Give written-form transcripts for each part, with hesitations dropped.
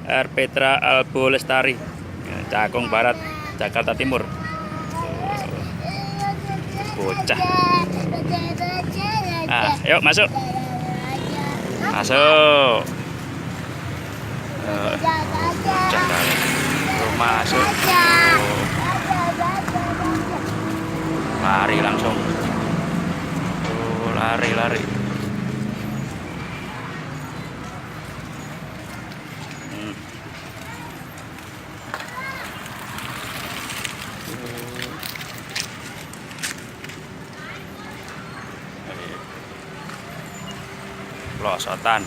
Petra Albo Lestari, Cakung Barat, Jakarta Timur. Bocah. Ah, yuk masuk. Masuk. Masuk. Lari langsung. Lari. Pelosotan.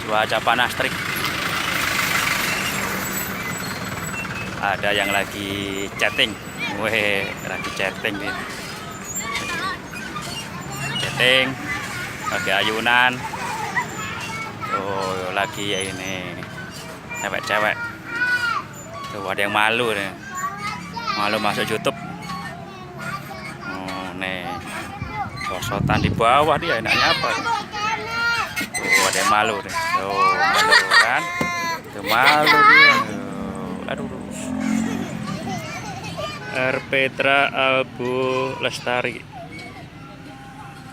Cuaca panas terik. Ada yang lagi chatting. Lagi chatting nih. Chatting, lagi ayunan. Oh, lagi ya ini cewek-cewek. Tuh ada yang malu nih. Malu masuk YouTube. Oh, nih. Pelosotan di bawah dia enaknya apa? Tuh ada yang malu nih. Tuh, malu kan? Tuh malu dia. Aduh. Petra Albo Lestari,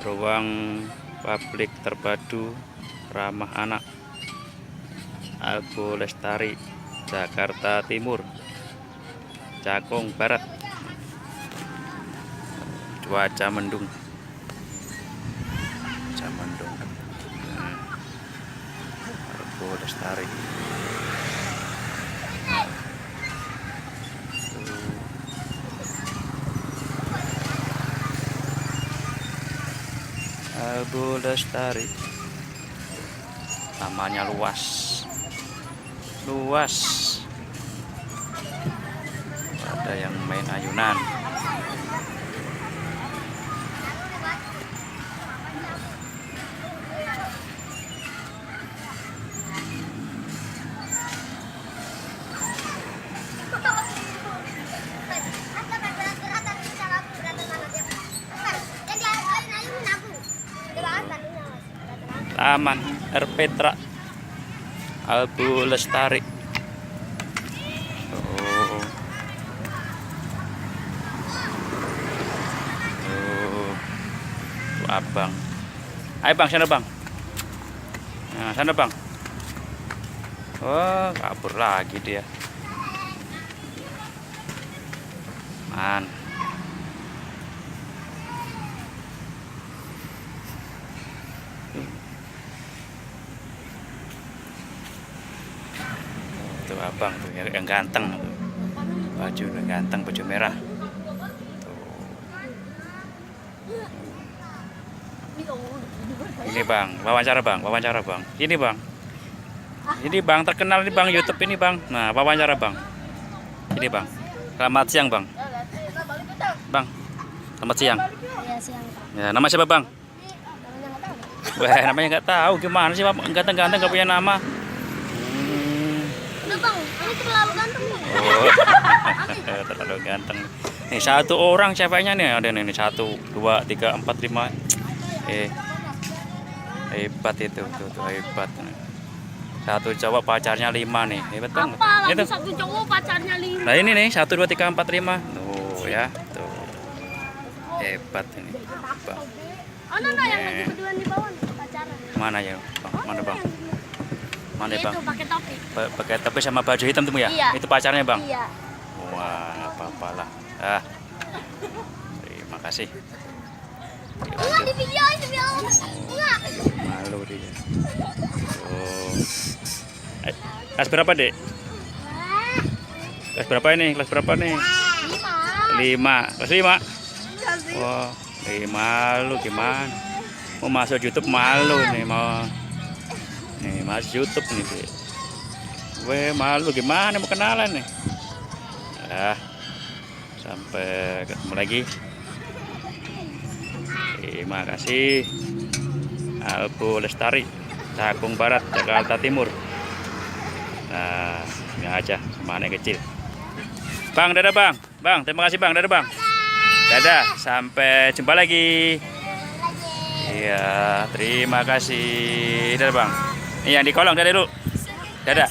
ruang publik terpadu ramah anak, Albo Lestari, Jakarta Timur, Cakung Barat. Cuaca mendung. Albo Lestari. Albo Lestari, tamannya luas, ada yang main ayunan. Taman Petra Albo Lestari. Oh. Tuh abang. Ayo bang, sana bang. Nah, sana bang. Oh, kabur lagi dia. Man. Tuh abang tuh yang ganteng tuh. Baju yang ganteng, baju merah. Tuh. Ini bang, wawancara bang. Ini bang terkenal ini bang YouTube ini bang. Nah wawancara bang. Ini bang. Selamat siang bang. Bang, selamat siang. Iya, siang. Ya, nama siapa bang? Wah, namanya nggak tahu. Gimana sih bang? Ganteng-ganteng nggak punya nama. Udah bang, ini terlalu ganteng nih. Oh, terlalu ganteng. Nih satu orang ceweknya nih ada nih 1, 2, 3, 4, 5. Hebat itu tuh hebat. Satu cowok pacarnya 5 nih. Hebat banget. Apa lagi Itu. satu cowok pacarnya 5? Nah ini nih 1, 2, 3, 4, 5. Tuh ya, tuh. Hebat ini. Bang. Oh, nah, yang lagi berdua di bawah pacaran. Mana ya, Bang? Mana bang? Mana Itu bang? pakai topi. Pakai topi sama baju hitam tuh ya? Iya. Itu pacarnya bang? Iya. Wah, nggak apa-apa lah. Terima kasih. Enggak di video. Enggak. Malu dia. Oh. Kelas berapa dek? Kelas berapa ini? Kelas berapa nih? 5. Kelas 5. Wah, malu gimana? Mau masuk YouTube malu nih mau. Nih masuk YouTube nih dek. Weh malu gimana mau kenalan nih? Sampai ketemu lagi. Terima kasih. Albo Lestari, Cakung Barat, Jakarta Timur. Nah, ini aja sama anak kecil. Bang, dadah bang. Bang, terima kasih bang, dadah bang. Dadah, sampai jumpa lagi. Iya. Ya, terima kasih. Dadah bang. Ini yang di kolong, dadah dulu. Dadah.